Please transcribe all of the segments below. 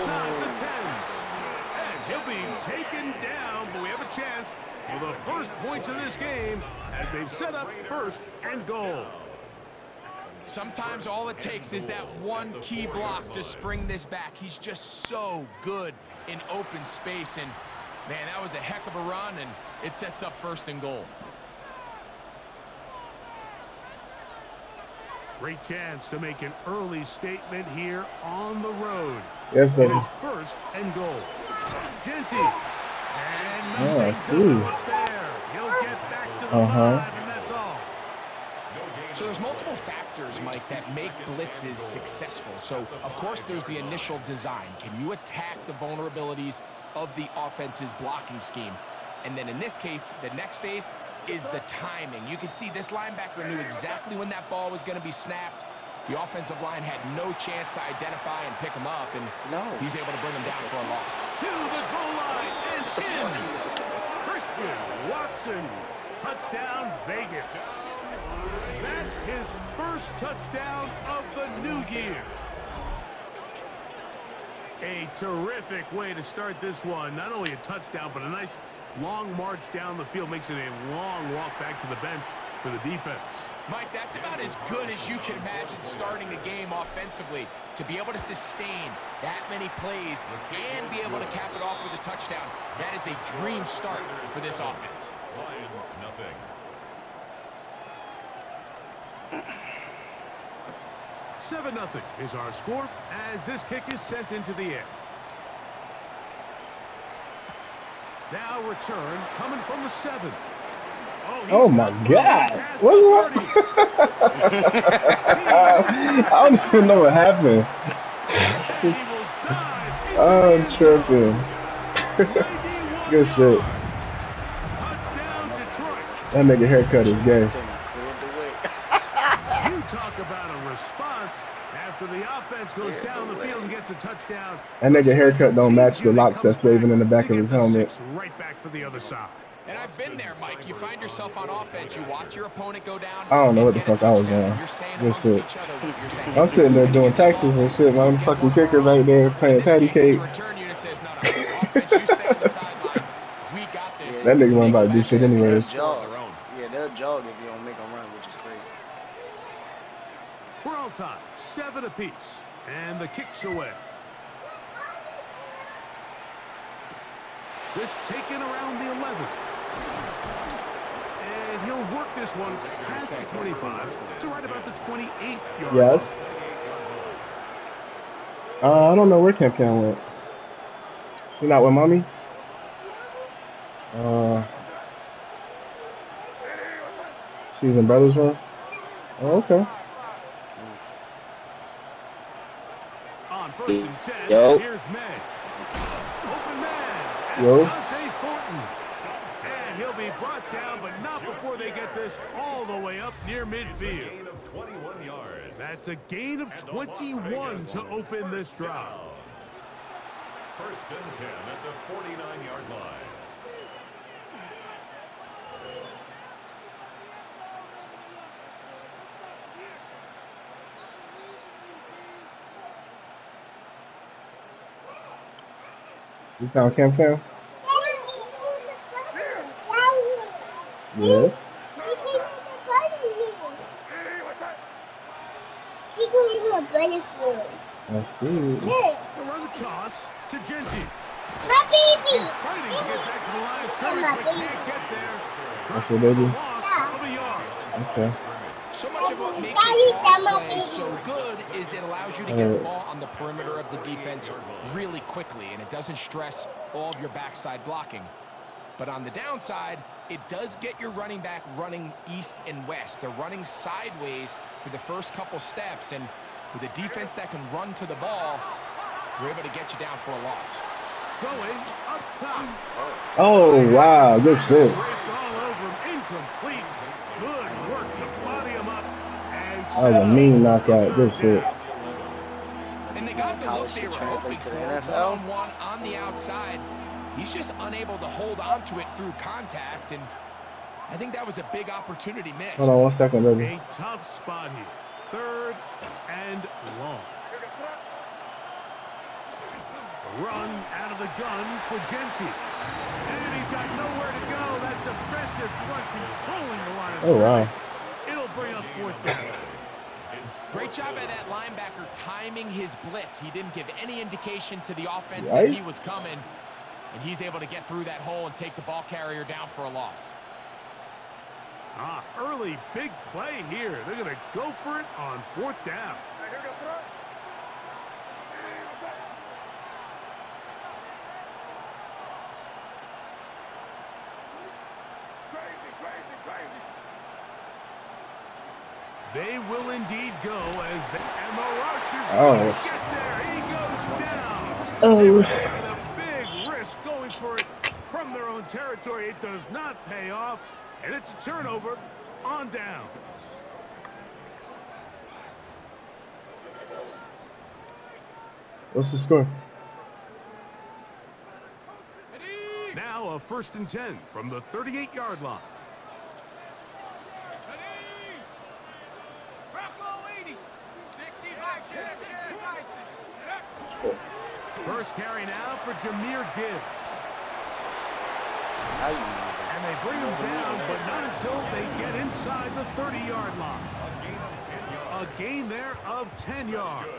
inside the 10s. And he'll be taken down, but we have a chance for the first points of this game as they've set up 1st and goal. Sometimes all it takes is that one key block to spring this back. He's just so good in open space, and man, that was a heck of a run, and it sets up 1st and goal. Great chance to make an early statement here on the road. Yes, baby. It is 1st and goal. Genty. And nothing done up there. He'll get back to the 5, and that's all. So there's multiple factors, Mike, that make blitzes successful. So, of course, there's the initial design. Can you attack the vulnerabilities of the offense's blocking scheme? And then in this case, the next phase is the timing. You can see this linebacker knew exactly when that ball was going to be snapped. The offensive line had no chance to identify and pick him up, and he's able to bring him down for a loss. To the goal line and in. Christian Watson, touchdown Vegas. That's his 1st touchdown of the new year. A terrific way to start this one. Not only a touchdown, but a nice long march down the field. Makes it a long walk back to the bench for the defense. Mike, that's about as good as you can imagine starting a game offensively. To be able to sustain that many plays and be able to cap it off with a touchdown, that is a dream start for this offense. Lions, nothing. 7-0 is our score as this kick is sent into the air. Now return coming from the 7. Oh my God! What? I don't even know what happened. I'm tripping. Good shit. That nigga haircut is gay. You talk about a response after the offense goes down the field and gets a touchdown. That nigga haircut don't match the locks that's waving in the back of his helmet. Right back for the other side. And I've been there, Mike. You find yourself on offense, you watch your opponent go down. I don't know what the fuck I was on. Good shit. I'm sitting there doing taxes and shit. My fucking kicker right there playing patty cake. That nigga wasn't about to do shit anyways. Yeah, they'll jog if you don't make them run, which is crazy. We're all tied, 7 apiece, and the kick's away. This taken around the 11. And he'll work this one past the 25 to right about the 28-yard. Yes. I don't know where Cam went. She not with mommy? She's in brother's room? Oh, okay. On 1st and 10, Yo. here's May. Open man. Yo. Dante Thornton. And he'll be brought down, but not before they get this all the way up near midfield. Gain of 21 yards. That's a gain of 21 to open this drive. 1st and 10 at the 49-yard line. You found Cam? Yes. I see. We'll run the toss to Genty. My baby. Fighting to get back to the line of scrimmage, but can't get there. That's your baby? Loss of a yard. Okay. So much of what makes a toss play so good is it allows you to get the ball on the perimeter of the defense really quickly, and it doesn't stress all of your backside blocking. But on the downside, it does get your running back running east and west. They're running sideways for the first couple steps, and with a defense that can run to the ball, we're able to get you down for a loss. Going up top. Oh, wow. Good shit. All over him. Incomplete. Good work to body him up. And That was a mean knockout. Good shit. And they got the look they were hoping for, one-on-one on the outside. He's just unable to hold on to it through contact, and I think that was a big opportunity missed. Hold on 1 second, baby. a tough spot here. 3rd and long. Run out of the gun for Gentry. And he's got nowhere to go. That defensive front controlling the line of Oh, wow. scrimmage. It'll bring up 4th down. Great job by that linebacker timing his blitz. He didn't give any indication to the offense that he was coming, and he's able to get through that hole and take the ball carrier down for a loss. Early big play here. They're going to go for it on 4th down. They will indeed go as the rush is going to get there. He goes down. They were taking a big risk going for it from their own territory. It does not pay off, and it's a turnover on downs. What's the score? Now a 1st and 10 from the 38-yard line. First carry now for Jahmyr Gibbs. And they bring him down, but not until they get inside the 30-yard line. A gain there of 10 yards.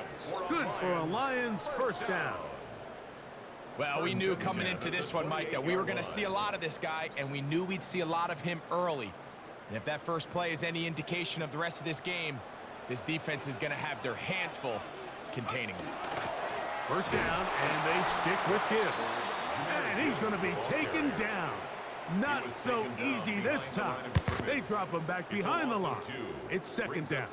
Good for a Lions 1st down. Well, we knew coming into this one, Mike, that we were going to see a lot of this guy, and we knew we'd see a lot of him early. And if that first play is any indication of the rest of this game, this defense is going to have their hands full containing him. 1st down, and they stick with Gibbs. And he's going to be taken down. Not so easy this time. They drop him back behind the line. It's 2nd down.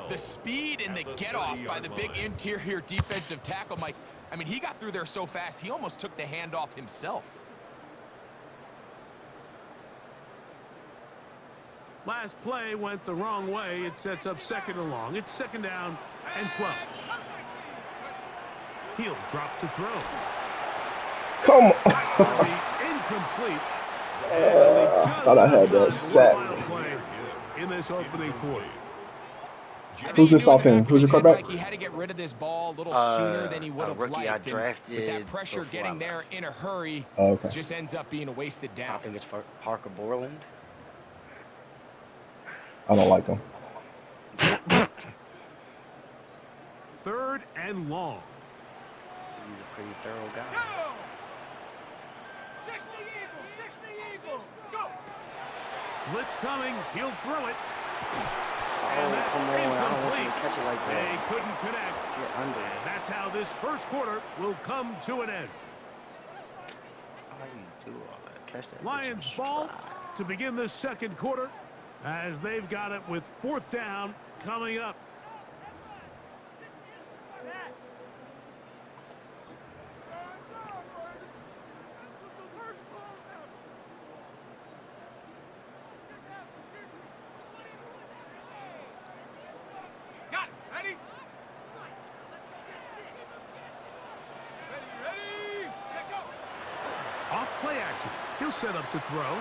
The speed and the get-off by the big interior defensive tackle, Mike. I mean, he got through there so fast, he almost took the handoff himself. Last play went the wrong way. It sets up 2nd and long. It's 2nd down and 12. He'll drop to throw. Come on. Incomplete. I thought I had that sacked. In this opening quarter. Who's this offense? Who's your quarterback? He had to get rid of this ball a little sooner than he would have liked. With that pressure getting there in a hurry, just ends up being a wasted down. I think it's Parker Borland. I don't like him. 3rd and long. He's a pretty thorough guy. Go! 60 Eagle, 60 Eagle, go! Blitz coming, he'll throw it. Oh, And that's come on, I don't want you to incomplete. catch it like that. They couldn't connect. Get under. And that's how this 1st quarter will come to an end. How you do all that? Catch that. Lions bitch. ball to begin the 2nd quarter as they've got it with 4th down coming up. Got it, ready? Ready, set, go! Off play action. He'll set up to throw.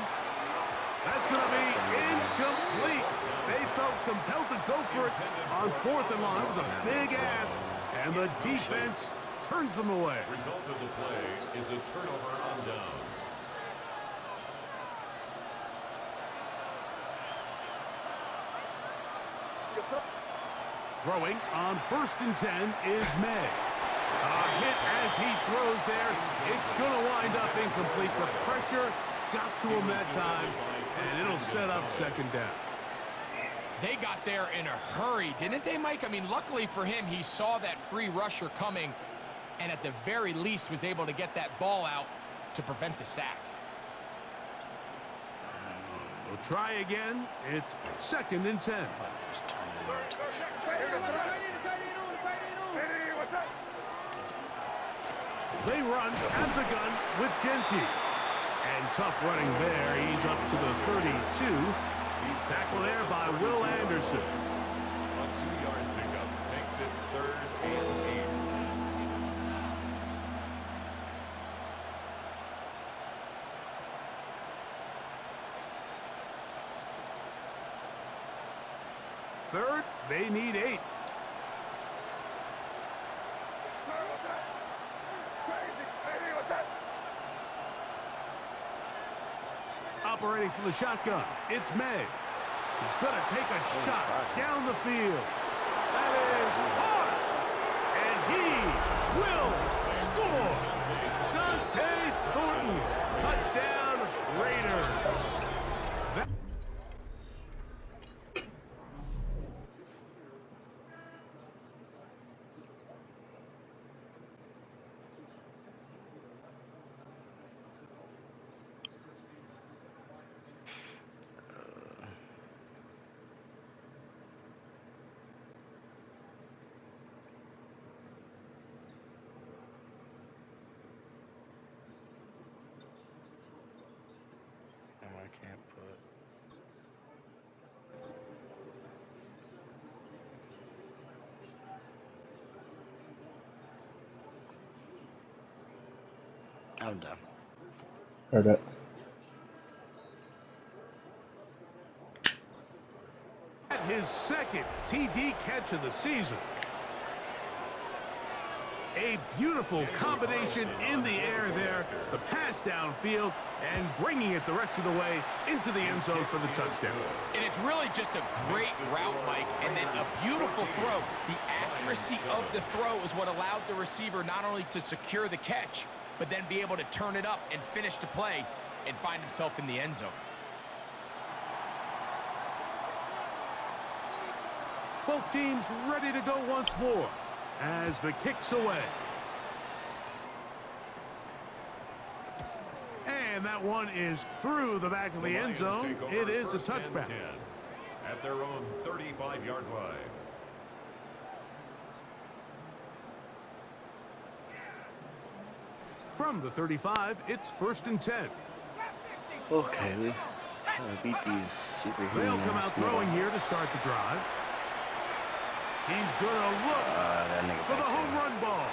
That's going to be incomplete. They felt compelled to go for it on 4th and long. It was a big ask, and the defense turns them away. Result of the play is a turnover on downs. Throwing on 1st and 10 is May. A hit as he throws there. It's going to wind up incomplete. The pressure got to him that time, and it'll set up 2nd down. They got there in a hurry, didn't they, Mike? I mean, luckily for him, he saw that free rusher coming, and at the very least was able to get that ball out to prevent the sack. We'll try again. It's 2nd and 10. They run out of the gun with Gentry. And tough running there. He's up to the 32. He's tackled there by Will Anderson. A 2-yard pickup makes it 3rd and 8. Third, they need 8. operating from the shotgun. It's May. He's going to take a shot down the field. That is hard. And he will score. Dante Thornton. Touchdown, Raiders. I'm done. Heard that. At his second TD catch of the season. A beautiful combination in the air there. The pass downfield and bringing it the rest of the way into the end zone for the touchdown. And it's really just a great route, Mike, and then a beautiful throw. The accuracy of the throw is what allowed the receiver not only to secure the catch, but then be able to turn it up and finish the play and find himself in the end zone. Both teams ready to go once more as the kick's away. And that one is through the back of the end zone. It is a touchback. At their own 35-yard line. From the 35, it's 1st and 10. Okay, we beat these superheroes. They'll come out throwing here to start the drive. He's gonna look for the home run ball.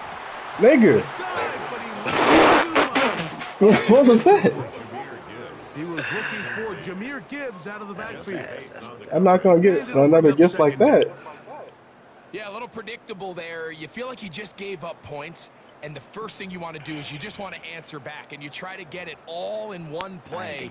Nigga. Dive, but he left What was that? He was looking for Jahmyr Gibbs out of the backfield. I'm not going to get another gift like that. Yeah, a little predictable there. You feel like you just gave up points, and the first thing you want to do is you just want to answer back, and you try to get it all in one play.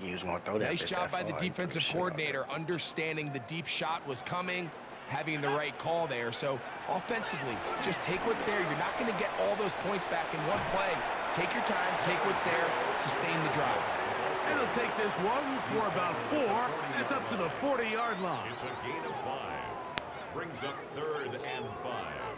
Nice job by the defensive coordinator, understanding the deep shot was coming, having the right call there. So offensively, just take what's there. You're not going to get all those points back in one play. Take your time, take what's there, sustain the drive. And he'll take this one for about 4. That's up to the 40-yard line. It's a gain of 5. Brings up 3rd and 5.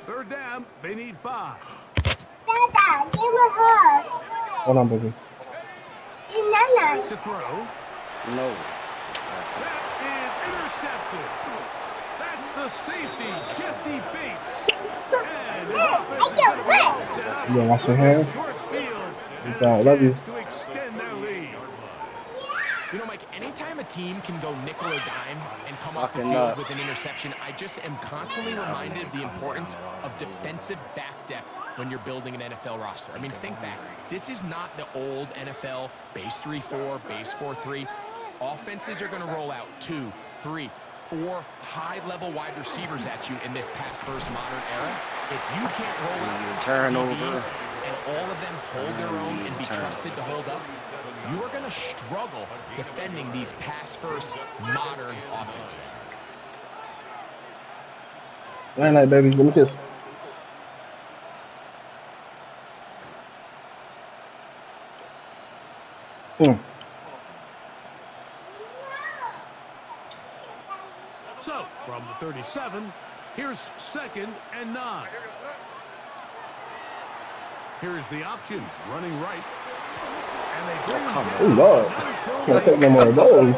Third down, they need 5. Dada, give a hug. Hold on, baby. Nana. To throw. No. That is intercepted. That's the safety, Jesse Bates. And his offense is going to be all set up. You gonna wash your hands? Short fields and I a love you. chance to extend their lead. You know, Mike, anytime a team can go nickel or dime and come off the Fucking field nuts. with an interception, I just am constantly reminded of the importance of defensive back depth when you're building an NFL roster. I mean, think back. This is not the old NFL base 3-4, base 4-3. Offenses are going to roll out 2, 3, 4 high-level wide receivers at you in this pass-first modern era. If you can't roll out Turnover. DBs and all of them hold their own and be trusted to hold up, you are going to struggle defending these pass-first modern offenses. Night night, baby. Let me kiss. So, from the 37, here's 2nd and 9. Here's the option, running right. And they bring him down. Oh, Lord. Can't take no more of those.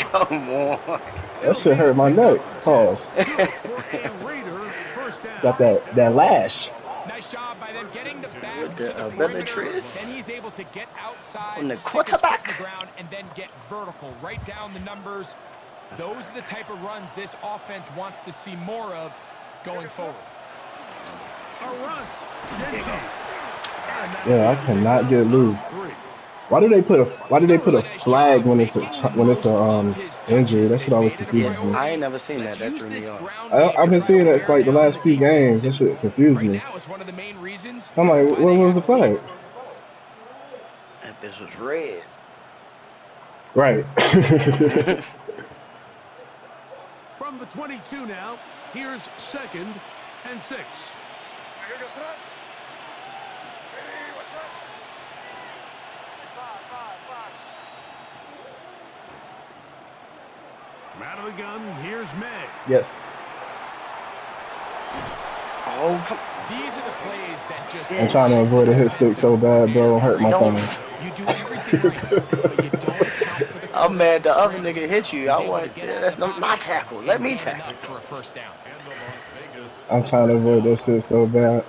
Come on. That shit hurt my neck. Pause. Got that lash. Nice job by them getting the back With to the, the ability. perimeter. Then he's able to get outside, On the stick his foot quarterback. in the ground, and then get vertical, right down the numbers. Those are the type of runs this offense wants to see more of going forward. A run. Yeah, I cannot get loose. Why do they put a flag when it's a injury? That shit always Yeah, confuses me. I ain't never seen that. That threw me off. I've been seeing it for like the last few games. That shit confused me. I'm like, what was the flag? That bitch was red. Right. From the 22 now, here's 2nd and 6. From out of the gun, here's May. Yes. Oh, come. These are the plays that just. I'm trying to avoid a hit stick so bad, bro. Hurt my son. You do everything right, but you don't account for the. I'm mad the other nigga hit you. I want that's not my tackle. Let me tackle. For a first down. I'm trying to avoid that shit so bad.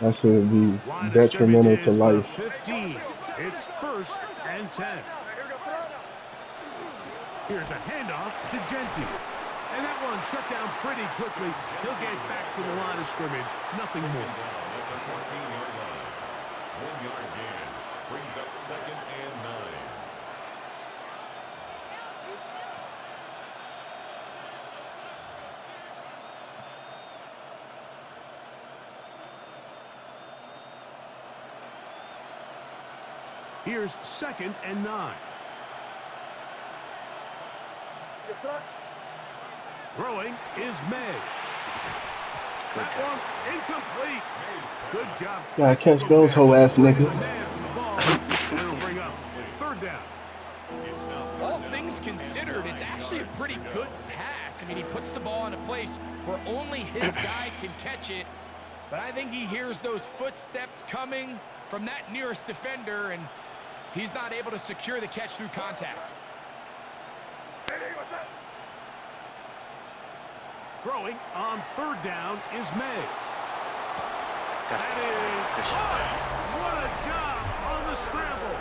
That should be detrimental to life. 15. It's 1st and 10. Here's a handoff to Genty. And that one shut down pretty quickly. He'll get back to the line of scrimmage. Nothing more. At the 14-yard line. 1-yard gain. Brings up 2nd and 9. Here's 2nd and 9. Throwing is May. That one incomplete. Good job. Gotta catch those whole ass niggas. It'll bring up 3rd down. All things considered, it's actually a pretty good pass. I mean, he puts the ball in a place where only his guy can catch it. But I think he hears those footsteps coming from that nearest defender, and he's not able to secure the catch through contact. Throwing on 3rd down is May. That is high. What a job on the scramble.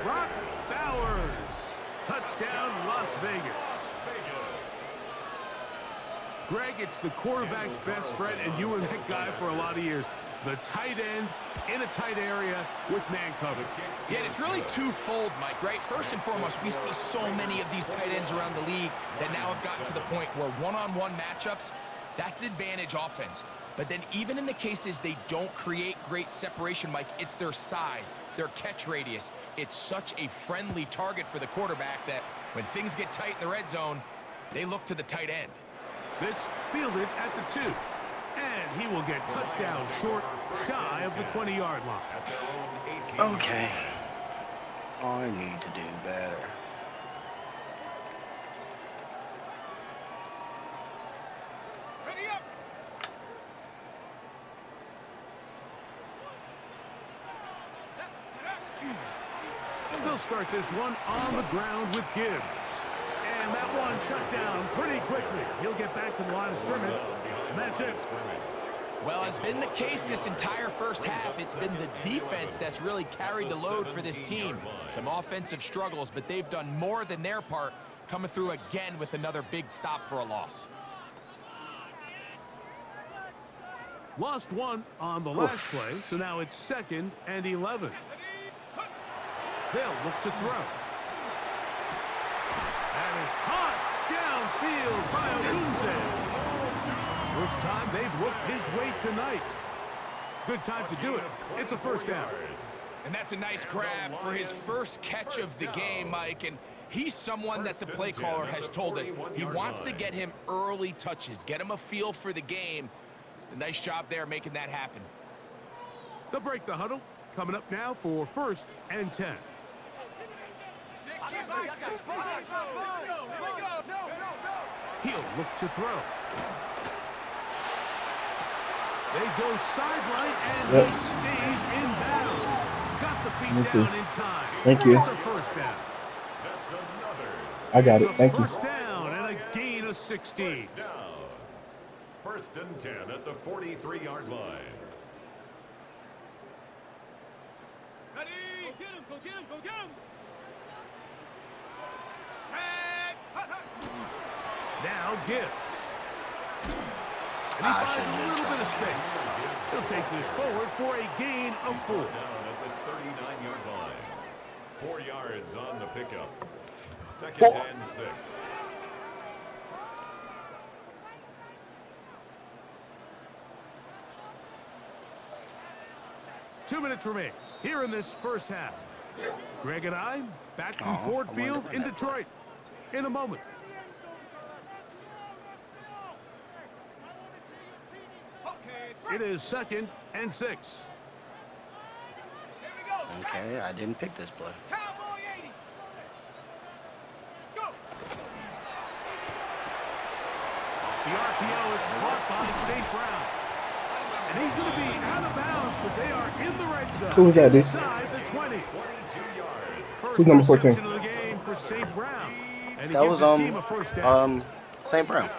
Brock Bowers. Touchdown, Las Vegas. Greg, it's the quarterback's best friend, and you were that guy for a lot of years. The tight end in a tight area with man coverage. Yeah, and it's really twofold, Mike, right? First and foremost, we see so many of these tight ends around the league that now have gotten to the point where one-on-one matchups, that's advantage offense. But then even in the cases they don't create great separation, Mike, it's their size, their catch radius. It's such a friendly target for the quarterback that when things get tight in the red zone, they look to the tight end. This fielded at the 2. And he will get cut down short, shy of the 20-yard line. Okay. I need to do better. Ready up. They'll start this one on the ground with Gibbs. And that one shut down pretty quickly. He'll get back to the line of scrimmage, and that's it. Well, as been the case this entire first half, it's been the defense that's really carried the load for this team. Some offensive struggles, but they've done more than their part, coming through again with another big stop for a loss. Lost one on the last play, so now it's 2nd and 11. They'll look to throw. That is caught downfield by Odunze. First time they've looked his way tonight. Good time to do it. It's a 1st down. And that's a nice grab for his first catch of the game, Mike. And he's someone that the play caller has told us he wants to get him early touches, get him a feel for the game. A nice job there making that happen. They'll break the huddle. Coming up now for 1st and 10. He'll look to throw. They go sideline, and he stays in bounds. Got the feet down in time. Thank you. It's a 1st down. That's another. I got it. Thank you. 1st down and a gain of 16. First down. 1st and 10 at the 43-yard line. Ready? Go get him, go get him, go get him. Now Gibbs. And he finds a little bit of space. He'll take this forward for a gain of 4. Down at the 39-yard line. 4 yards on the pickup. Second and 6. 2 minutes remain here in this first half. Greg and I back from Ford Field in Detroit in a moment. It is 2nd and 6. Okay, I didn't pick this play. The RPO is caught by St. Brown. And he's going to be out of bounds, but they are in the red zone. Who was that, dude? Inside the 20. Who's number 14? First reception of the game for St. Brown. And he That gives was his team a first down. St. Brown.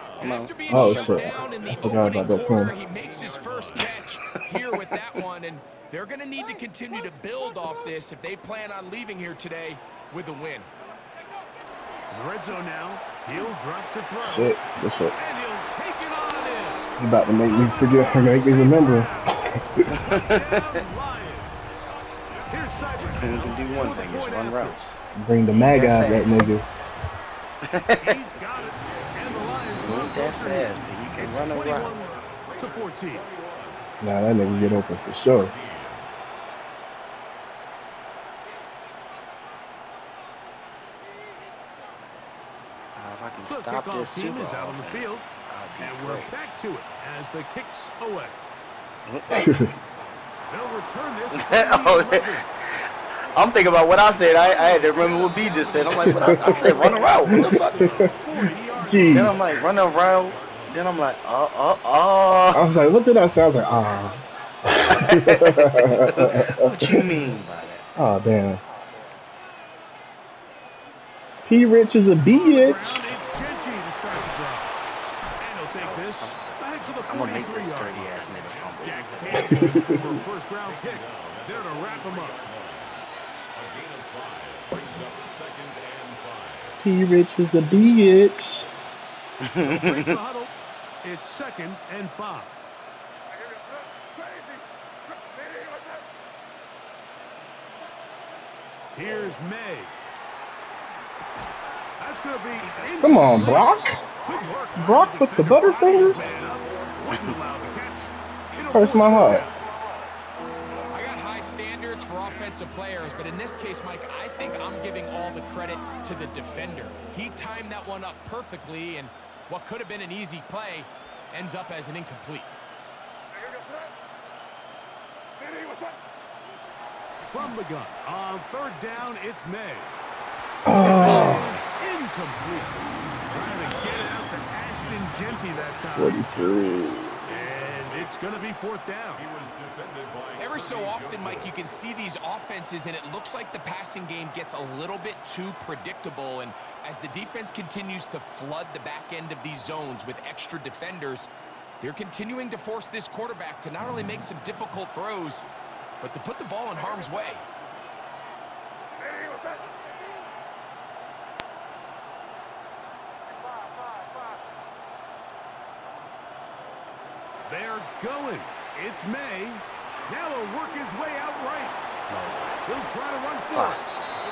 Oh shit! I forgot about that quarter, point. he makes his first catch here with that one, and they're going to need to continue to build off this if they plan on leaving here today with a win. In the red zone now, he'll drop to throw. Shit, good shit. And he'll take it on in. He's about to make me forget, make me remember. Here's Cyber. He can do one thing, is run routes. Bring the mag out, that nigga. He's got it. And the Lions He ain't that fast, but he can run a route. 21-14. Nah, that nigga get open for sure. If I can The stop kickoff this team is Super out on the offense, field. I'll be And we're great. back to it as the kicks away. They'll return this. Oh, I'm thinking about what I said. I had to remember what B just said. I'm like, what I said, run a route. What the fuck? Jeez. Then I'm like, run a route. Then I'm like, I was like, what did I say? I was like, What you mean by that? Oh, damn. P. Rich is a bitch. It's Genty to start the drive. And he'll take this back to the I'm going to make this 43-yard dirty line. ass nigga humble. Jack Campbell, former first-round pick, there to wrap him up. A gain of 5 brings up 2nd and 5. P. Rich is a bitch. They'll break the huddle. It's 2nd and 5. Here's May. That's going to be incomplete. Come on, Brock. Good work. Brock with the butterfingers. Wouldn't allow the catch. It'll Hurts force my the heart. down. I got high standards for offensive players, but in this case, Mike, I think I'm giving all the credit to the defender. He timed that one up perfectly, and what could have been an easy play ends up as an incomplete. From the gun. On 3rd down, it's May. Oh, Is incomplete. Trying to get it out to Ashton Genty that time. 43. And it's going to be 4th down. He was defended by Every so often, Mike, you can see these offenses, and it looks like the passing game gets a little bit too predictable. And as the defense continues to flood the back end of these zones with extra defenders, they're continuing to force this quarterback to not only make some difficult throws, but to put the ball in harm's way. They're going. It's May. Now he'll work his way out right. He'll try to run for it.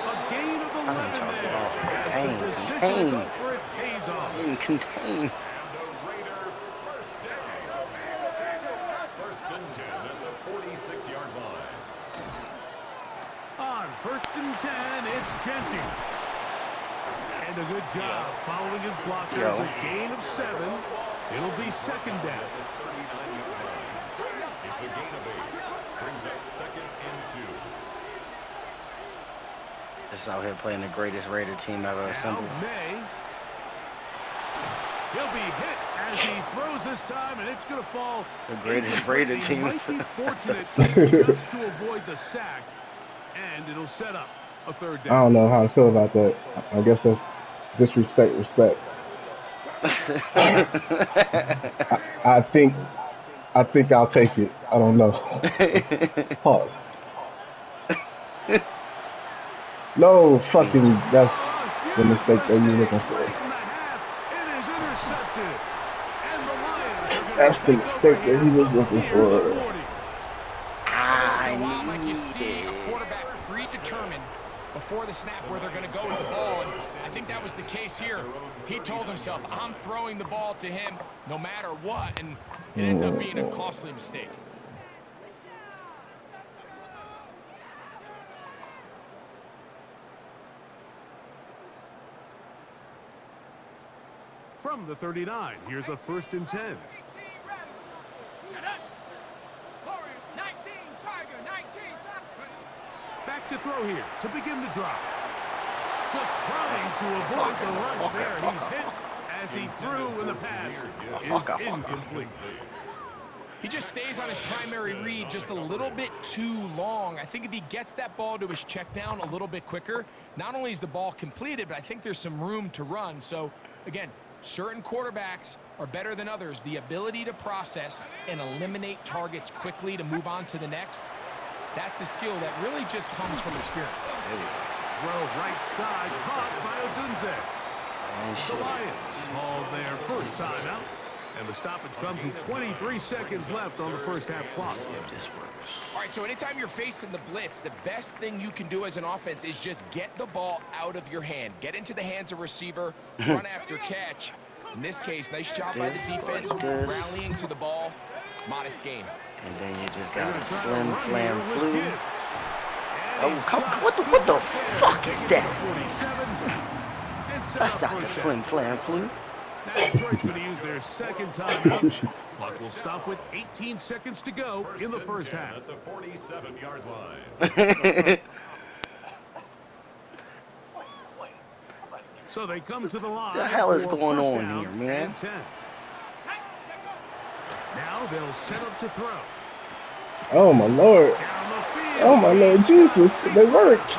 A gain of 11 there. As the decision to go for it pays off. Contain. and a Raider first down. 1st and 10 at the 46-yard line. On 1st and 10, it's Genty. And a good job following his blockers. A gain of 7. It'll be 2nd down. It's a gain of 8. Brings up 2nd and 2. Just out here playing the greatest Raider team ever Now assembled. May. He'll be hit as he throws this time, and it's going to fall. The greatest incomplete. Raider He team. might be fortunate just to avoid the sack, and it'll set up a 3rd I down. don't know how to feel about that. I guess that's disrespect, respect. I think I'll take it. I don't know. Pause. No, fucking, that's the mistake that you're looking for. It is intercepted. And the Lions are gonna That's the take mistake over that he was looking here at the for. 40. So while, Mike, you see a quarterback predetermined before before the snap where they're going to go with the ball, and I think that was the case here. He told himself, I'm throwing the ball to him no matter what, and it ends up being a costly mistake. From the 39, here's a 1st and 10. Back to throw here to begin the drop. Just trying to avoid the rush there. He's hit as he threw, and the pass is incomplete. He just stays on his primary read just a little bit too long. I think if he gets that ball to his check down a little bit quicker, not only is the ball completed, but I think there's some room to run. So, again, certain quarterbacks are better than others. The ability to process and eliminate targets quickly to move on to the next, that's a skill that really just comes from experience. Throw right side, caught by Odunze. The Lions called their first timeout, and the stoppage comes with 23 seconds left on the first half clock. All right, so anytime you're facing the blitz, the best thing you can do as an offense is just get the ball out of your hand. Get into the hands of receiver, run after catch. In this case, nice job by the defense, rallying to the ball. Modest gain. And then you just got flim, flam, flu. Oh, come, what the fuck is that? That's not the flim, flam, flu. Now Detroit's going to use their second timeout. Clock will stop with 18 seconds to go in the first half. At the 47-yard line. So they come to the line. What the hell is for going first on down here, man? and 10. Now they'll set up to throw. Oh my Lord. Down the field. Oh my Lord Jesus. They worked.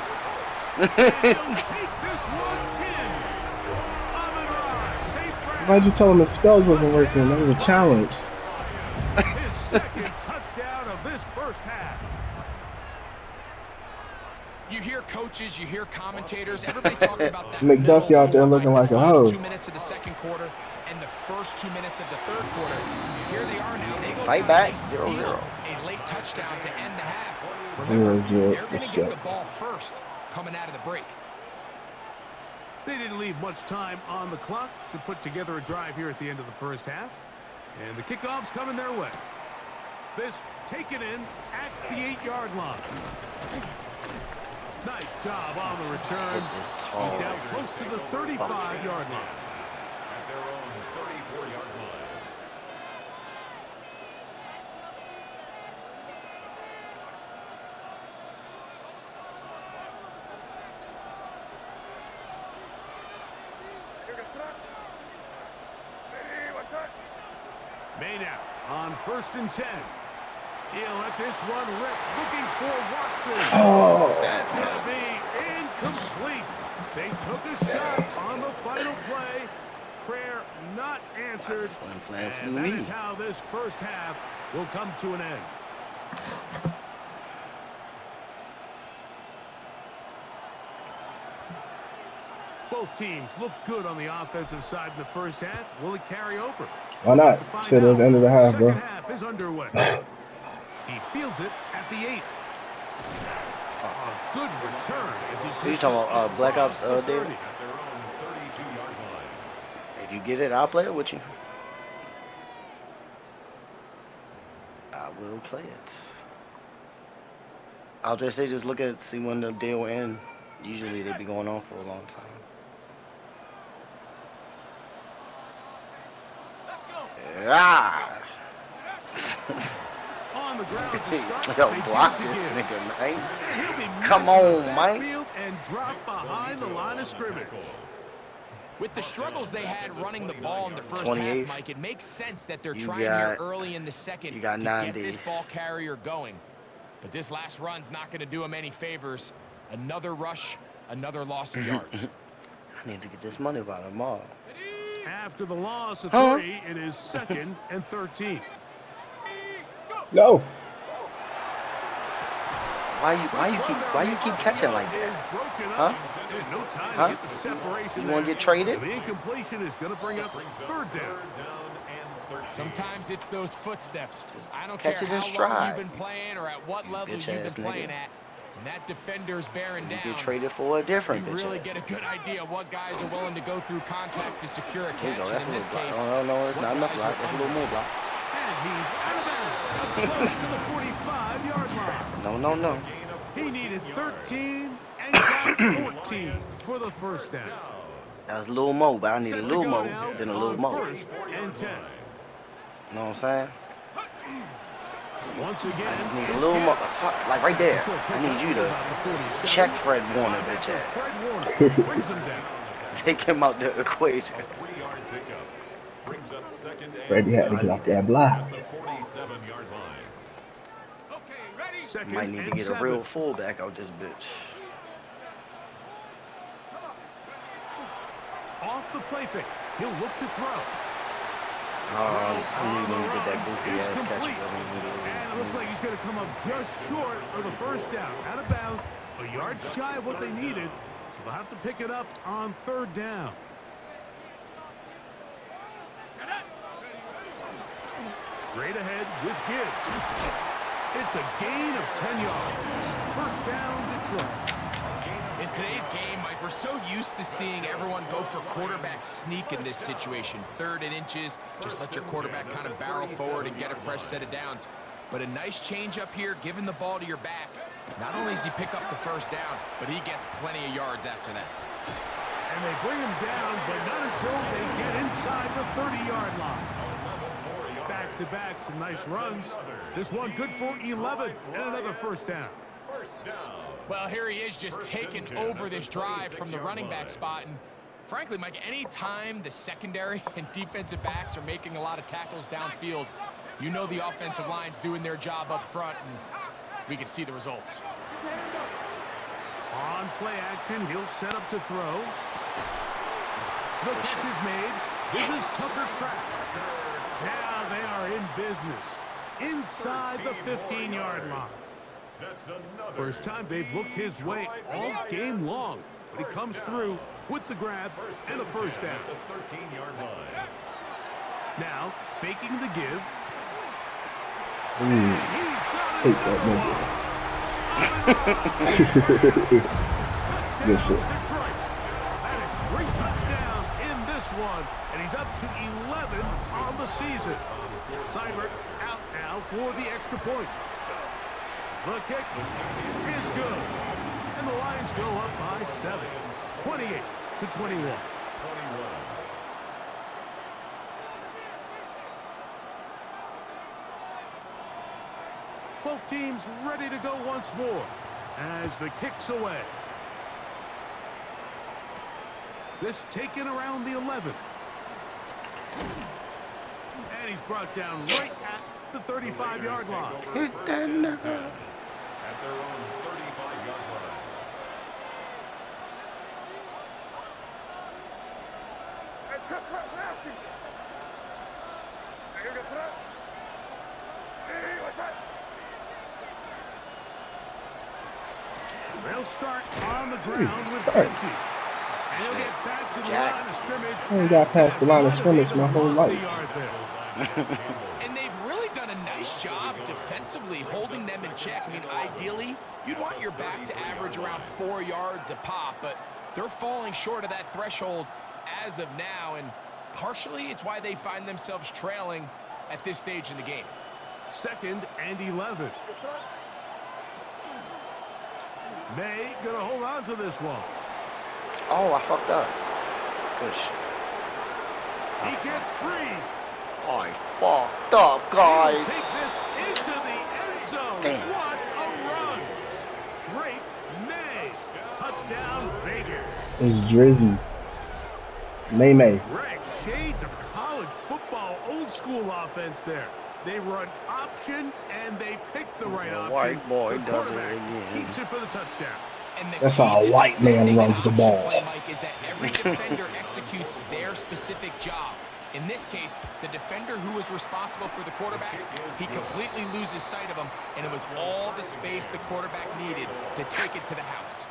And he'll take this one in. Amon-Ra, safe grab. Why'd you tell him his spells wasn't working? That was a challenge. His second touchdown of this first half. You hear coaches, you hear commentators, everybody talks about that. McDuffie out there looking like a hoe. 2 minutes of the second quarter and the first 2 minutes of the third quarter. Here they are now. They go Fight down, back, they steal 0-0. a late touchdown to end the half. Remember, 0-0, they're going to get the ball first coming out of the break. They didn't leave much time on the clock to put together a drive here at the end of the first half. And the kickoff's coming their way. This taken in at the 8-yard line. Nice job on the return. He's down close to the 35-yard line. At their own 34-yard line. May now on 1st and 10. He'll let this one rip, looking for Watson. Oh. That's going to be incomplete. They took a shot on the final play. Prayer not answered. And that is how this first half will come to an end. Both teams look good on the offensive side in the first half. Will it carry over? Why not? Shit, it was the end of the half, bro. Second half is underway. He fields it at the 8. A good return as he takes Who you talking about, Black Ops, David? At their own 32-yard line. If you get it, I'll play it with you. I will play it. I'll just say, just look at see when the deal will end. Usually they be going on for a long time. Ah! On the ground to start. Yo, They block give this to give. nigga, man. And he'll be Come met on, in the man. backfield and drop behind the line of scrimmage. With the struggles they had running the ball in the first 28. half, Mike, it makes sense that they're You trying got- here early in the second you got to 90. get this ball carrier going. But this last run's not going to do him any favors. Another rush, another loss of yards. I need to get this money by tomorrow. After the loss of 3, it is 2nd and 13. No. Why you keep catching like that? Huh? No time Huh? to get the separation. You wanna there. get traded? The incompletion is going to bring up 3rd down. Sometimes it's those footsteps. I don't Catch care it in how long stride. you've been playing or at what level Bitch you've ass been playing nigga. at. And that defender's bearing You down. get traded for a different You bitch really ass. get a good idea of what guys are willing to go through contact to secure a There you go. catch. That's And a in this little block. case, No, it's not enough guys block. are That's a little more block. And he's out of bounds, up close to the 45-yard line. No. He needed 13 and got 14 for the first down. That was a little more, but I need a Set to little go more now than a little on more. first and 10. You know what I'm saying? Once again, I just need a it's little more. Gibbs. Like right there. It's a short I need pickup you to to about the 47. check Fred Warner, Linebacker bitch ass. Fred Warner brings him down. Take him out the equation. A 3-yard pickup. Brings up second and Freddie had to get off that block. at the 47-yard line. Okay, ready? Second Might need to and get a 7. real fullback out this bitch. Off the play fake. He'll look to throw. I knew he get that goofy Is ass catch. complete. And it looks like he's going to come up just short of the first down. Out of bounds, a yard shy of what they needed. So they'll have to pick it up on third down. Straight ahead with Gibbs. It's a gain of 10 yards. First down, Detroit. in today's game, Mike, we're so used to seeing everyone go for quarterback sneak in this situation. 3rd and inches, just let your quarterback kind of barrel forward and get a fresh set of downs. But a nice change up here, giving the ball to your back. Not only does he pick up the first down, but he gets plenty of yards after that. And they bring him down, but not until they get inside the 30-yard line. Back-to-back, some nice runs. This one good for 11 and another first down. Well, here he is just taking over this drive from the running back spot. And frankly, Mike, any time the secondary and defensive backs are making a lot of tackles downfield, you know the offensive line's doing their job up front, and we can see the results. On play action, he'll set up to throw. The catch is made. This is Tucker Kraft. Now they are in business inside the 15-yard line. First time they've looked his way all game long, but he comes through with the grab and a first down. Now faking the give. And he's got another one. Good shit. Detroit. That is 3 touchdowns in this one, and he's up to 11 on the season. Seibert out now for the extra point. The kick is good, and the Lions go up by 7, 28-21. Both teams ready to go once more as the kick's away. This taken around the 11. And he's brought down right at the 35-yard line. At their own 35-yard line. They'll start on the ground with 20. And he'll get back to the line of scrimmage. I ain't got past the line of scrimmage my whole life. And they've really done a nice job defensively holding them in check. I mean, ideally, you'd want your back to average around 4 yards a pop, but they're falling short of that threshold as of now, and partially it's why they find themselves trailing at this stage in the game. 2nd and 11. May gonna hold on to this one. Oh, I fucked up. Push. He gets free. I fucked up, He'll guys. take this into the end zone. Damn. What a run. Drake May. Touchdown Vegas. It's Drizzy. May. Greg, shades of college football, old school offense there. They run option, and they pick the right The option. white boy The does it quarterback again. keeps it for the touchdown. And the That's key how a to white man defending runs an the option ball. play, Mike, is that every defender executes their specific job. In this case, the defender who was responsible for the quarterback, he completely loses sight of him, and it was all the space the quarterback needed to take it to the house.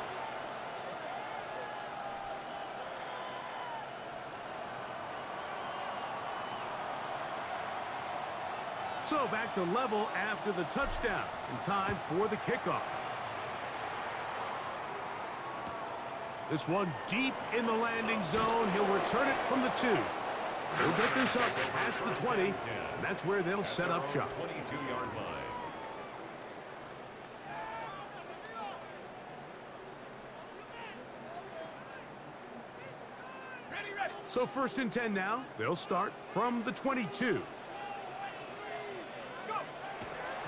So back to level after the touchdown, and time for the kickoff. This one deep in the landing zone. He'll return it from the 2. They'll get this up past the 20, and that's where they'll set up shop. 22-yard line. So 1st and 10 now. They'll start from the 22.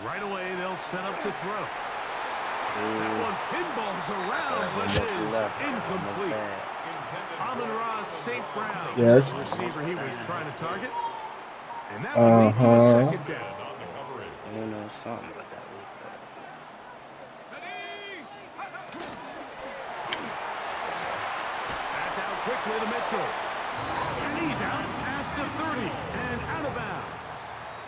Right away, they'll set up to throw. That one pinballs around, but it is incomplete. Amon-Ra St. Brown, yes. the receiver he was trying to target. And that will lead to a 2nd down. You know something about that. That's out quickly to Mitchell. And he's out past the 30 and out of bounds.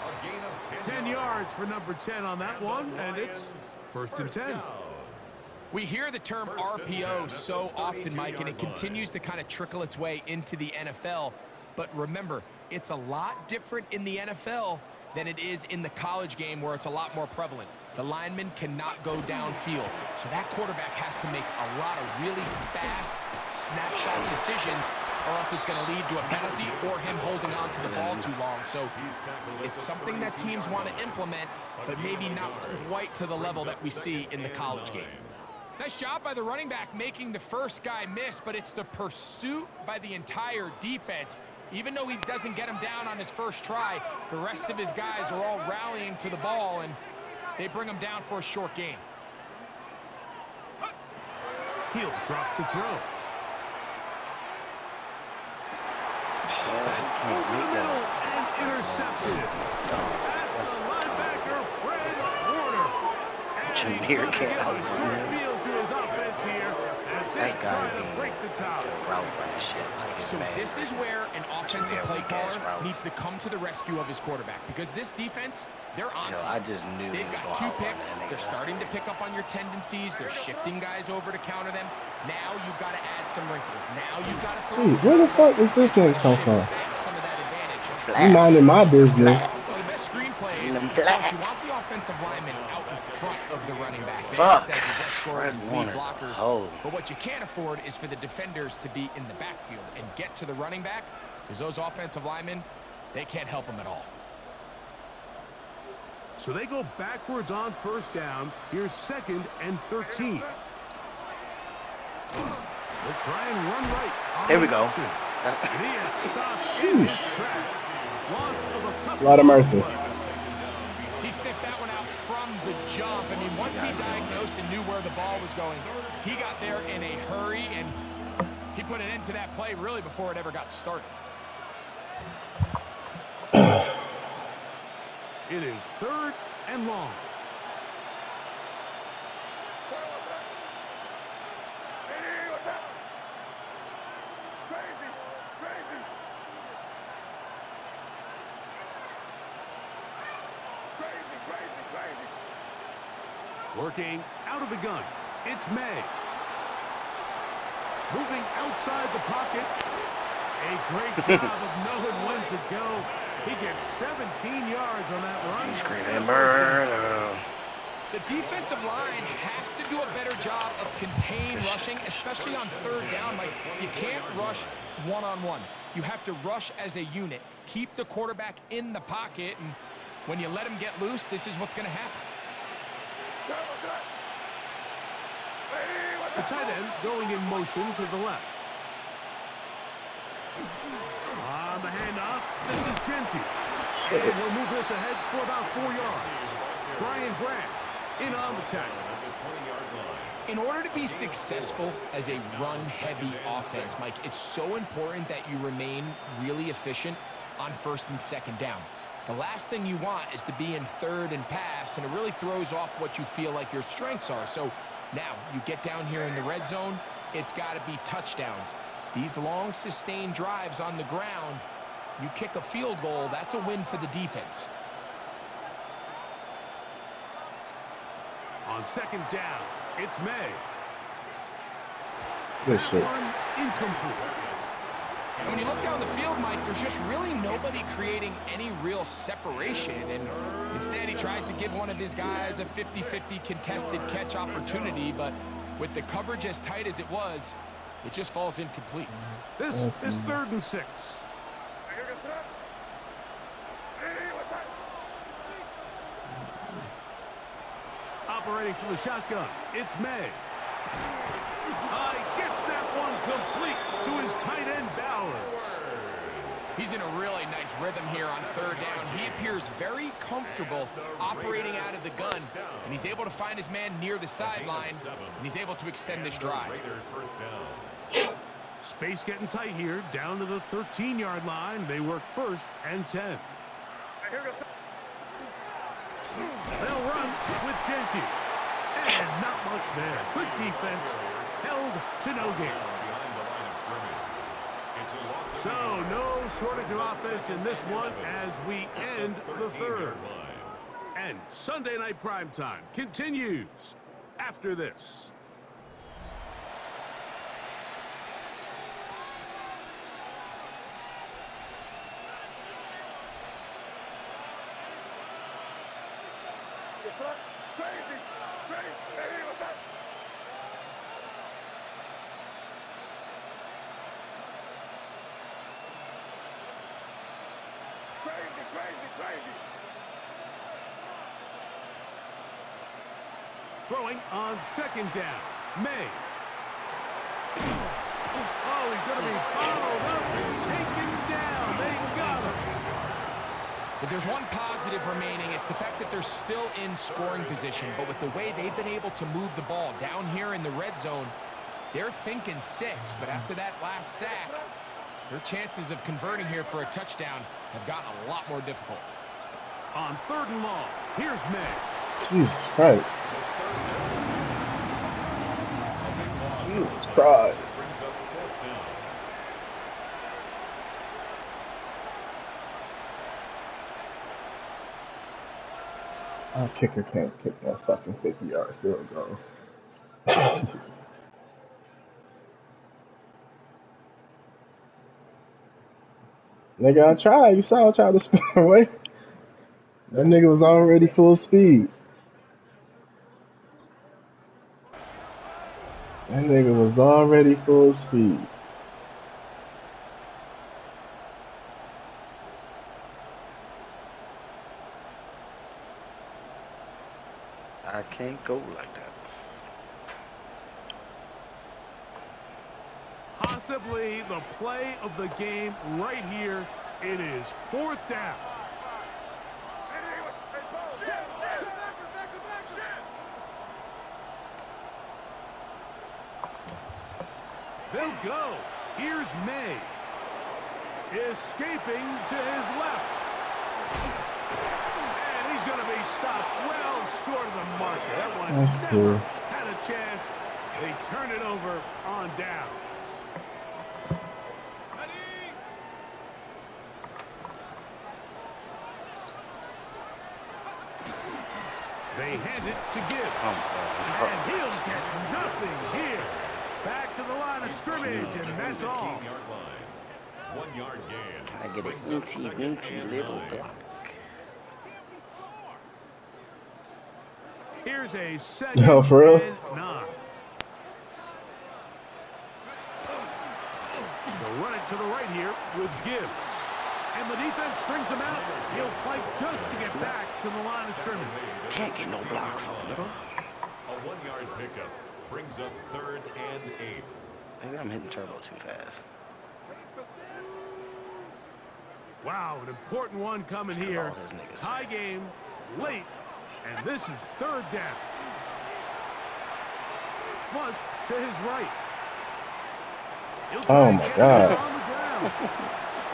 A gain of 10 yards for number 10 on that one, and it's 1st and 10. We hear the term RPO so often, Mike, and it continues to kind of trickle its way into the NFL. But remember, it's a lot different in the NFL than it is in the college game where it's a lot more prevalent. The lineman cannot go downfield, so that quarterback has to make a lot of really fast snapshot decisions, or else it's going to lead to a penalty or him holding on to the ball too long. So it's something that teams want to implement, but maybe not quite to the level that we see in the college game. Nice job by the running back making the first guy miss, but it's the pursuit by the entire defense. Even though he doesn't get him down on his first try, the rest of his guys are all rallying to the ball, and they bring him down for a short gain. He'll drop to throw. That's over the middle and intercepted. That's the linebacker, Fred Warner. And he's going to give a short field to his offense here as they try to break the tie. So this is where an offensive play caller needs to come to the rescue of his quarterback, because this defense, they're on to it. They've got 2 picks. They're starting to pick up on your tendencies. They're shifting guys over to counter them. Now you've got to add some wrinkles. Now you've got to throw. Dude, where the fuck is this thing come from? Some of that advantage. You minding my business. Well, the best screenplay is, of course, you want the offensive lineman out in front of the running back. They act as his escort and his lead blockers. But what you can't afford is for the defenders to be in the backfield and get to the running back, because those offensive linemen, they can't help him at all. So they go backwards on 1st down. Here's 2nd and 13. They'll try and run right. There we go. And he is stopped in his tracks. Loss of a couple. Lot of mercy. He sniffed that one out from the jump. I mean, once he diagnosed and knew where the ball was going, he got there in a hurry, and he put an end to that play really before it ever got started. It is 3rd and long. Working out of the gun, it's May. Moving outside the pocket. A great job of knowing when to go. He gets 17 yards on that run. The defensive line has to do a better job of contain rushing, especially on 3rd down. Like, you can't rush one-on-one. You have to rush as a unit. Keep the quarterback in the pocket, and when you let him get loose, this is what's going to happen. The tight end going in motion to the left. On the handoff, this is Genty. And he'll move this ahead for about 4 yards. Brian Branch in on the tackle. In order to be successful as a run-heavy offense, Mike, it's so important that you remain really efficient on 1st and 2nd down. The last thing you want is to be in 3rd and pass, and it really throws off what you feel like your strengths are. So now you get down here in the red zone, it's got to be touchdowns. These long sustained drives on the ground, you kick a field goal, that's a win for the defense. On 2nd down, it's May. Good shit. One incomplete. And when you look down the field, Mike, there's just really nobody creating any real separation. And instead, he tries to give one of his guys a 50-50 contested catch opportunity. But with the coverage as tight as it was, It just falls incomplete. This is 3rd and 6. Operating from the shotgun, it's May. Gets that one complete to his tight end Bowers. He's in a really nice rhythm here on 3rd down. He appears very comfortable operating out of the gun, and he's able to find his man near the sideline, and he's able to extend this drive. Space getting tight here, down to the 13-yard line. They work 1st and 10. They'll run with Genty. And not much there. Good defense. Held to no gain. So, no shortage of offense in this one as we end the 3rd. And Sunday Night Primetime continues after this. Throwing on 2nd down. May. Oh, he's going to be followed up and taken down. They got him. If there's one positive remaining, it's the fact that they're still in scoring position. But with the way they've been able to move the ball down here in the red zone, they're thinking 6. But after that last sack, their chances of converting here for a touchdown have gotten a lot more difficult. On 3rd and long, here's May. Jesus Christ. Jesus Christ. Our kicker can't kick that fucking 50-yard field goal. Nigga, I tried. You saw I tried to spin away. That nigga was already full speed. That nigga was already full speed. I can't go like that. Possibly the play of the game right here. It is 4th down. They'll go. Here's May. Escaping to his left. And he's going to be stopped well short of the marker. That one That's never cool. had a chance. They turn it over on downs. They hand it to Gibbs. And he'll get nothing here. Back to the line of scrimmage, and that's all. 1 yard gain. I get an inky little block. Here's a 2nd No, for real? and 9. They'll run it to the right here with Gibbs. And the defense strings him out. He'll fight just to get back to the line of scrimmage. Can't get no blocks. A 1 yard pickup brings up 3rd and 8. Maybe I'm hitting turbo too fast. Wow, an important one coming here. Tie game, late, and this is 3rd down. Flush to his right. Oh my God.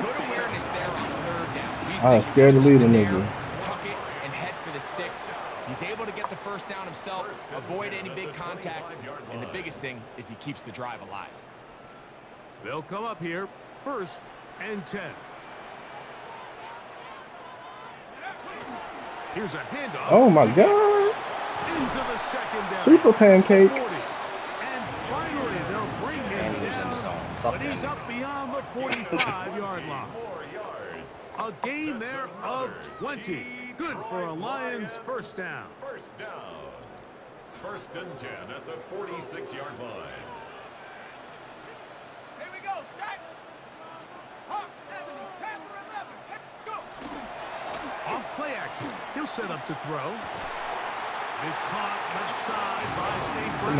Good awareness there on 3rd down. He's I was scared to lead a there, nigga. tuck it and head for the sticks. He's able to get the 1st down himself, avoid any big contact, and the biggest thing is he keeps the drive alive. They'll come up here, 1st and 10. Here's a handoff. Oh my God. Into the 2nd down. Super pancake. 40. And finally, they'll bring him down, but he's up beyond the 45-yard line. A gain there of 20. Good for a Lions 1st down. 1st down. 1st and 10 at the 46-yard line. Play action. He'll set up to throw. It is caught left side by St. Brown.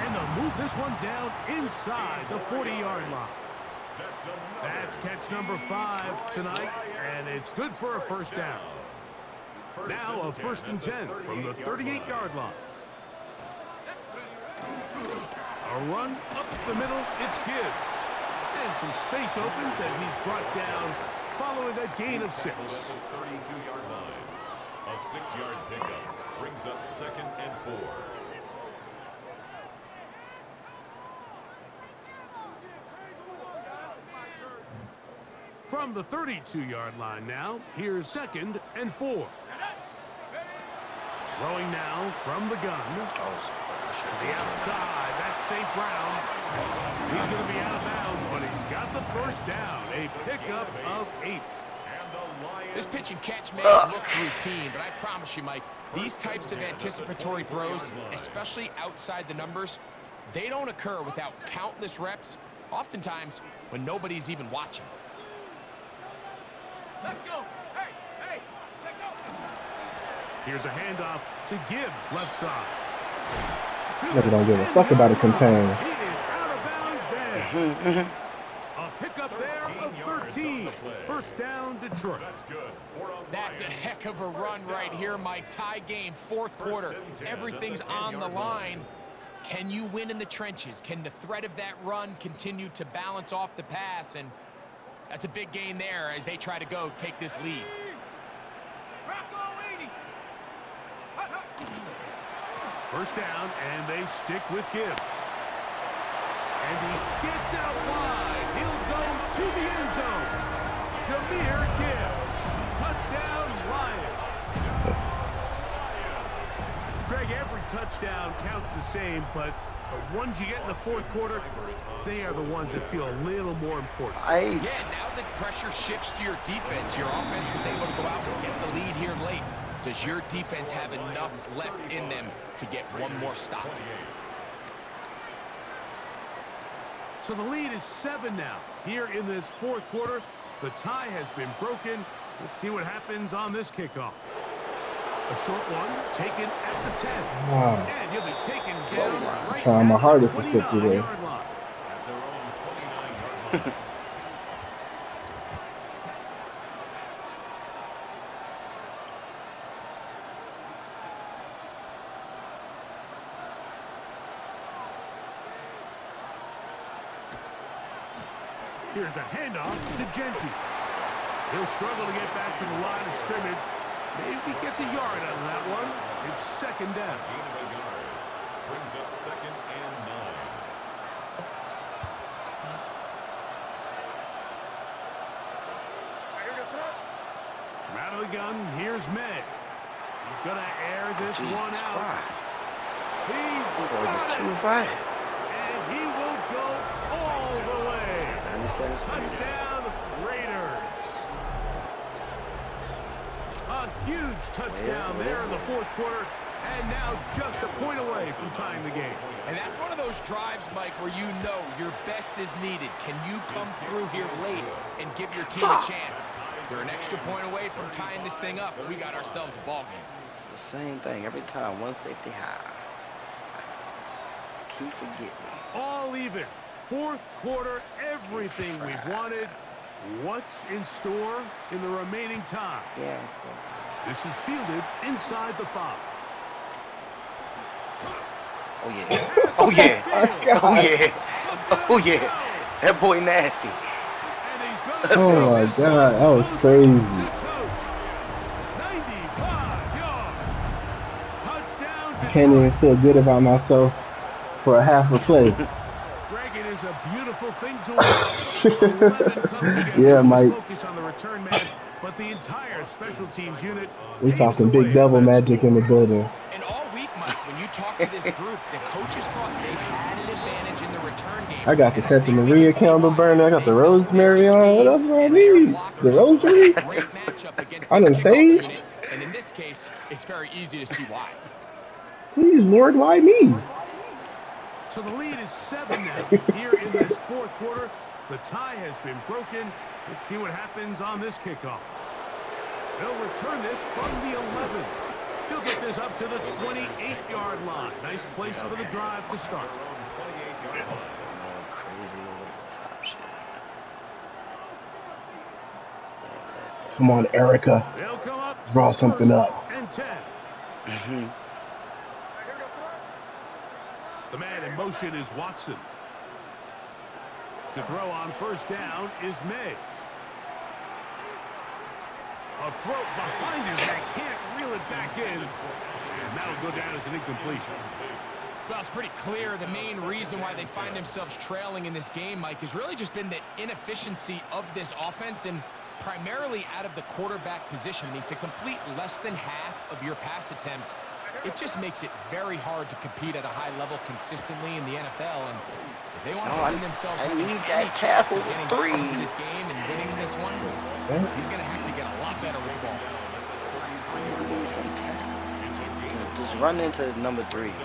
And they'll move this one down inside the 40-yard line. That's catch number 5 tonight, and it's good for a first down. Now a 1st and 10 from the 38-yard line. A run up the middle, it's Gibbs. And some space opens as he's brought down following a gain of 6. 32-yard line. A 6-yard pickup brings up 2nd and 4. From the 32-yard line now, here's 2nd and 4. Throwing now from the gun. To the outside, that's St. Brown. He's going to be out of bounds, but he's got the first down. A pickup of 8. This pitch and catch may have looked routine, but I promise you, Mike, these types of anticipatory throws, especially outside the numbers, they don't occur without countless reps, oftentimes when nobody's even watching. Let's go. Hey, hey, check out. Here's a handoff to Gibbs, left side. Nigga don't give a fuck about a contain. He is out of bounds there. A pickup there of 13. First down, Detroit. That's a heck of a run right here, Mike. Tie game, 4th quarter. Everything's on the line. Can you win in the trenches? Can the threat of that run continue to balance off the pass? And that's a big gain there as they try to go take this lead. First down, and they stick with Gibbs. And he gets out wide. He'll go to the end zone. Jahmyr Gibbs. Touchdown, Lions. Greg, every touchdown counts the same, but the ones you get in the 4th quarter, they are the ones that feel a little more important. Yeah, now the pressure shifts to your defense. Your offense was able to go out and get the lead here late. Does your defense have enough left in them to get one more stop? So the lead is 7 now. Here in this 4th quarter, the tie has been broken. Let's see what happens on this kickoff. A short one taken at the 10. Wow. And he'll be taken down right Trying my at hardest the to skip through there. 29-yard line. Here's a handoff to Genty. He'll struggle to get back to the line of scrimmage. Maybe gets a yard out of that one. It's 2nd down. Brings up 2nd and 9. From out of the gun, here's May. He's going to air this one out. He's got it. And he will go all the way. Touchdown, Raiders. A huge touchdown there in the 4th quarter. And now just a point away from tying the game. And that's one of those drives, Mike, where you know your best is needed. Can you come through here late and give your team a chance? They're an extra point away from tying this thing up, but we got ourselves a ball game. It's the same thing every time. 150 high. Keep forgetting. All even. 4th quarter, everything we've wanted. What's in store in the remaining time? Yeah. This is fielded inside the 5. Oh, yeah. Oh, yeah. Oh, yeah. Oh, yeah. That boy nasty. Oh, my God. That was crazy. 95 yards. Touchdown. I can't even feel good about myself for a half a play. Greg, it is a beautiful thing to watch. 11 come together. Yeah, Mike. Focus on the return man, but the entire special teams unit. We talking big devil magic in the building. And all week, Mike, when you talk to this group, the coaches thought they had an advantage in the return game. I got the Santa Maria candle burner. I got the rosemary on. What else do I need? The rosary? I done saged. And in this case, it's very easy to see why. Please, Lord, why me? So the lead is 7 now. Here in this 4th quarter, the tie has been broken. Let's see what happens on this kickoff. They'll return this from the 11. He'll get this up to the 28-yard line. Nice place for the drive to start. Come on, Erica. They'll come up. Draw something up. And 10. The man in motion is Watson. To throw on first down is May. A throw behind his neck, can't reel it back in. And that'll go down as an incompletion. Well, it's pretty clear the main reason why they find themselves trailing in this game, Mike, has really just been the inefficiency of this offense and primarily out of the quarterback position. I mean, to complete less than half of your pass attempts, it just makes it very hard to compete at a high level consistently in the NFL. And if they want to find themselves having any chance of getting into this game and winning this one, he's going to have to get a lot better with the ball. Just run into number 3 once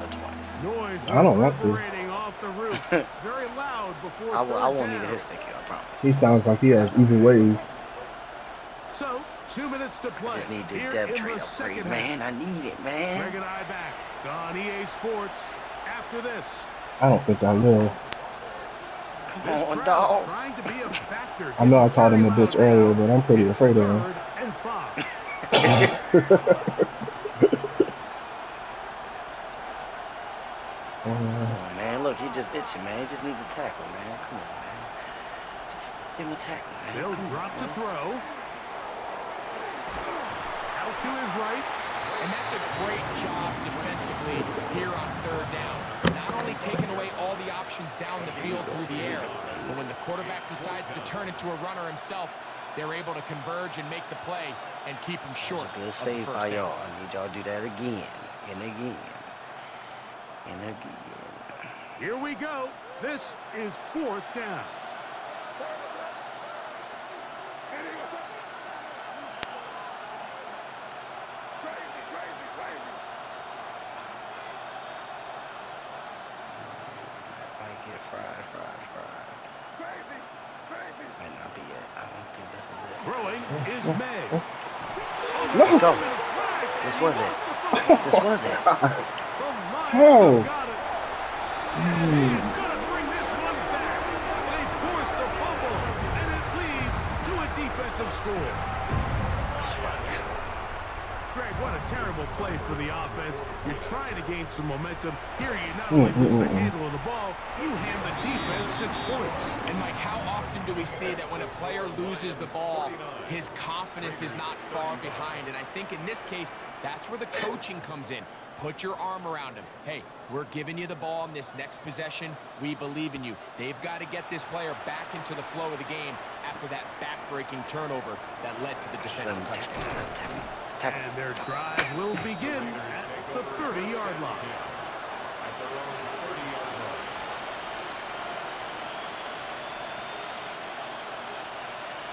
or twice. Noise I don't want to. off the roof. Very loud before I won't need a down. hit stick, I promise. He sounds like he has even ways. So, 2 minutes to play. I just need this Here depth in trade the upgrade, second man. I need it, man. Greg and I back on EA Sports after this. I don't think I will. This Come on, crowd dog. trying to be a factor. I know I called him a bitch earlier, but I'm pretty afraid of him. 3rd and 5. Oh, man, look, he just itching, man. He just needs a tackle, man. Come on, man. Just give him a tackle, man. They'll Come drop on, to man. throw. Out to his right. And that's a great job defensively here on 3rd down. Not only taking away all the options down the field through the air, but when the quarterback decides to turn into a runner himself, they're able to converge and make the play and keep him short Good of the save first by down. y'all. I need y'all to do that again and again and again. Here we go. This is 4th down. Might get fried. Might not be it. I don't think this is it. Throwing is May. No. Go. This was it. This was it. Oh. He's going to bring this one back. They force the fumble, and it leads to a defensive score. Greg, what a terrible play for the offense. You're trying to gain some momentum. Here you not only lose the handle of the ball, you hand the defense 6 points. And Mike, how often do we see that when a player loses the ball, his confidence is not far behind? And I think in this case, that's where the coaching comes in. Put your arm around him. Hey, we're giving you the ball in this next possession. We believe in you. They've got to get this player back into the flow of the game after that back-breaking turnover that led to the defensive touchdown. And their drive will begin at the 30-yard line.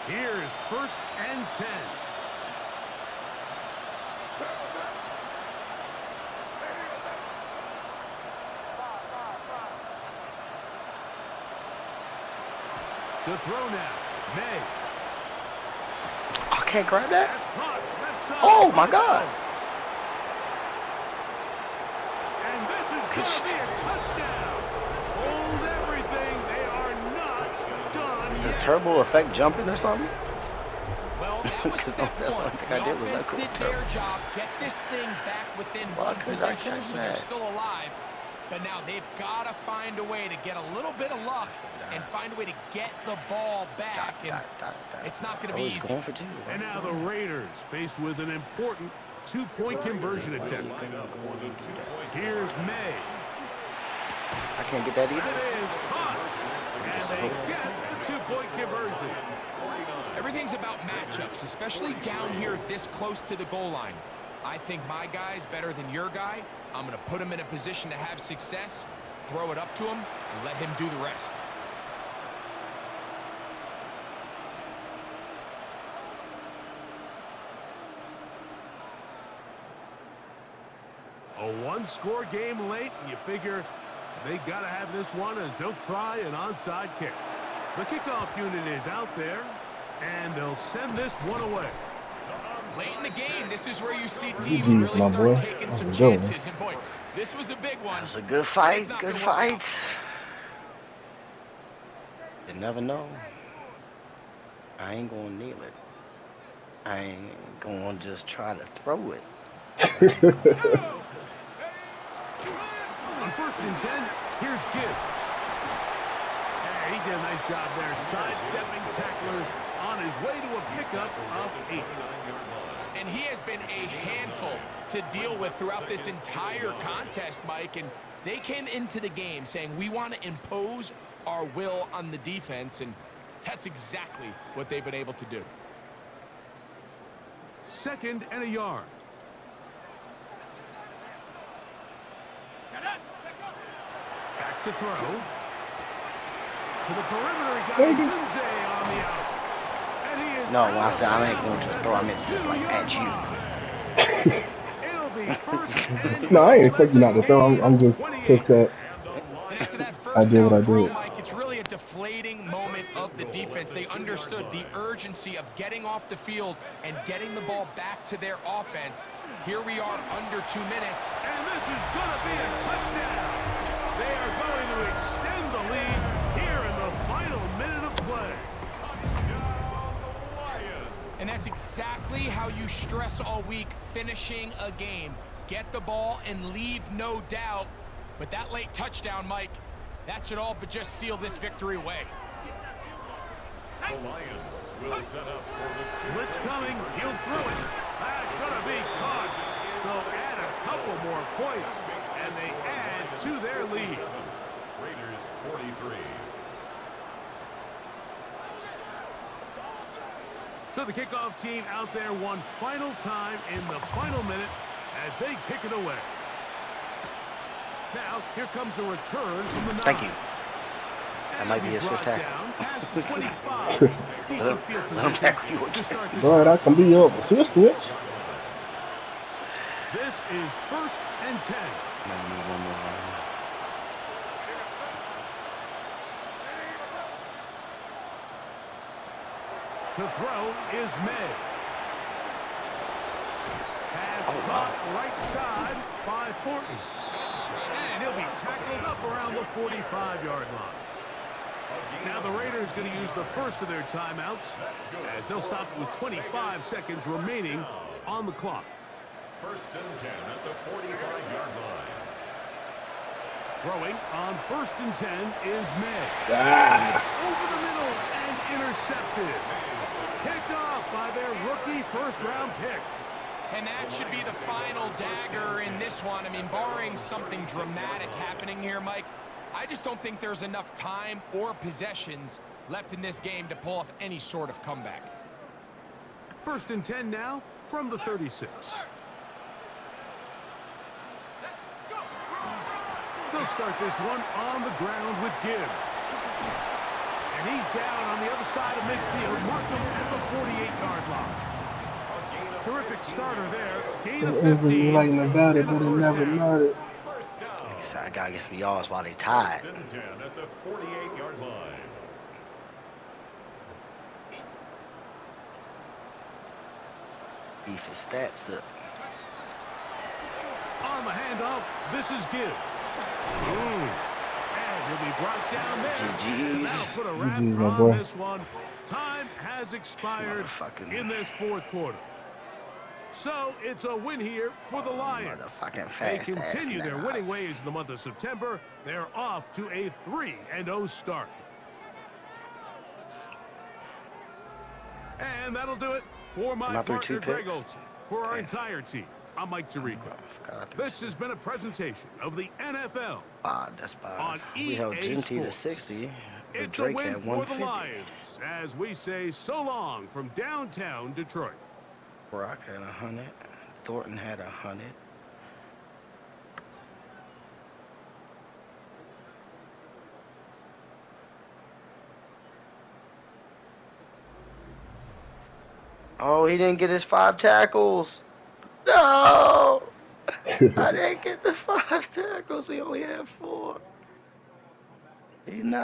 Here's 1st and 10. To throw now, May. I can't grab that. That's caught. Left side. Oh, my God. And this is going to be a touchdown. Hold everything. They are not done Is yet. turbo effect jumping or something? Well, that was step That's one. one thing The I did was offense that did cool. their job, get this thing back within one Fuck, is that possession, so they're still alive. But now they've got to find a way to get a little bit of luck and find a way to get the ball back. And it's not going to be easy. Going for 2. And now the Raiders faced with an important 2-point conversion attempt. Here's May. I can't get that That either. is caught. And they get the 2-point conversion. Everything's about matchups, especially down here this close to the goal line. I think my guy's better than your guy. I'm going to put him in a position to have success, throw it up to him, and let him do the rest. A 1-score game late, and you figure they got to have this one as they'll try an onside kick. The kickoff unit is out there, And they'll send this one away. Late in the game, this is where you see teams GG's, really my start boy. taking some That's a good one. chances. And boy, this was a big one. It's a good It's fight. not Good gonna work fight. out. You never know. I ain't gonna kneel it. I ain't gonna just try to throw it. On 1st and 10, here's Gibbs. Hey, he did a nice job there, sidestepping tacklers on his way to a pickup of 8. And he has been a handful to deal with throughout this entire contest, Mike. And they came into the game saying, we want to impose our will on the defense. And that's exactly what they've been able to do. 2nd and a yard. Back to throw. To the perimeter, he got Dunze on the out. And he is No, when I said I ain't going to just throw, I meant just like at you. It'll be 1st and No, I ain't expecting not to throw. I'm just pissed that And after that I first did what down I throw, did. Mike, it's really a deflating moment of the defense. They understood the urgency of getting off the field and getting the ball back to their offense. Here we are under 2 minutes. And this is going to be a touchdown. They are going to extend the lead here in the final minute of play. And that's exactly how you stress all week, finishing a game. Get the ball and leave no doubt. But that late touchdown, Mike, that should all but just seal this victory away. The Lions will set up for the Blitz coming. He'll throw it. That's going to be caught. So add a couple more points, and they add to their lead. Raiders 43. So the kickoff team out there one final time in the final minute as they kick it away. Now, here comes a return from the 9. Thank you. That might be a brought switch tackle. down past the 25. Decent field Let him position tackle you to start this Boy, time. that can be your assistant. This is 1st and 10. Might need one more round. To throw is May. Pass caught right side by Thornton. And he'll be tackled up around the 45-yard line. Now the Raiders going to use the first of their timeouts as they'll stop with 25 seconds remaining on the clock. 1st and 10 at the 45-yard line. Throwing on 1st and 10 is May. Ah. Over the middle and intercepted. Picked off by their rookie first-round pick. And that should be the final dagger in this one. I mean, barring something dramatic happening here, Mike, I just don't think there's enough time or possessions left in this game to pull off any sort of comeback. 1st and 10 now from the 36. They'll start this one on the ground with Gibbs. And he's down on the other side of midfield. Mark him at the 48-yard line. Terrific starter there. Gain of 15. Writing about it, and a but it first never down. mattered. First down. So I gotta get some yards while they tied. 1st and 10 at the 48-yard line. Beef his stats up. On the handoff, this is Gibbs. Ooh. And he'll be brought down there. GG's. And that'll put a wrap GG's, my boy. on this one. Time has expired Motherfucking- in this 4th quarter. So it's a win here for the Lions. Motherfucking They fast continue ass their now. winning ways in the month of September. They're off to a 3-0 start. And that'll do it for my Not through partner, 2 Greg picks? Olson. For our entire team, I'm Mike Tirico. This has been a presentation of the NFL That's bad. on We held EA Genty to Sports. 60. But It's a Drake win had for the 150. Lions as we say so long from downtown Detroit. Brock had 100. Thornton had 100. Oh, he didn't get his 5 tackles. No! I didn't get the 5 tackles. He only had 4. He's not.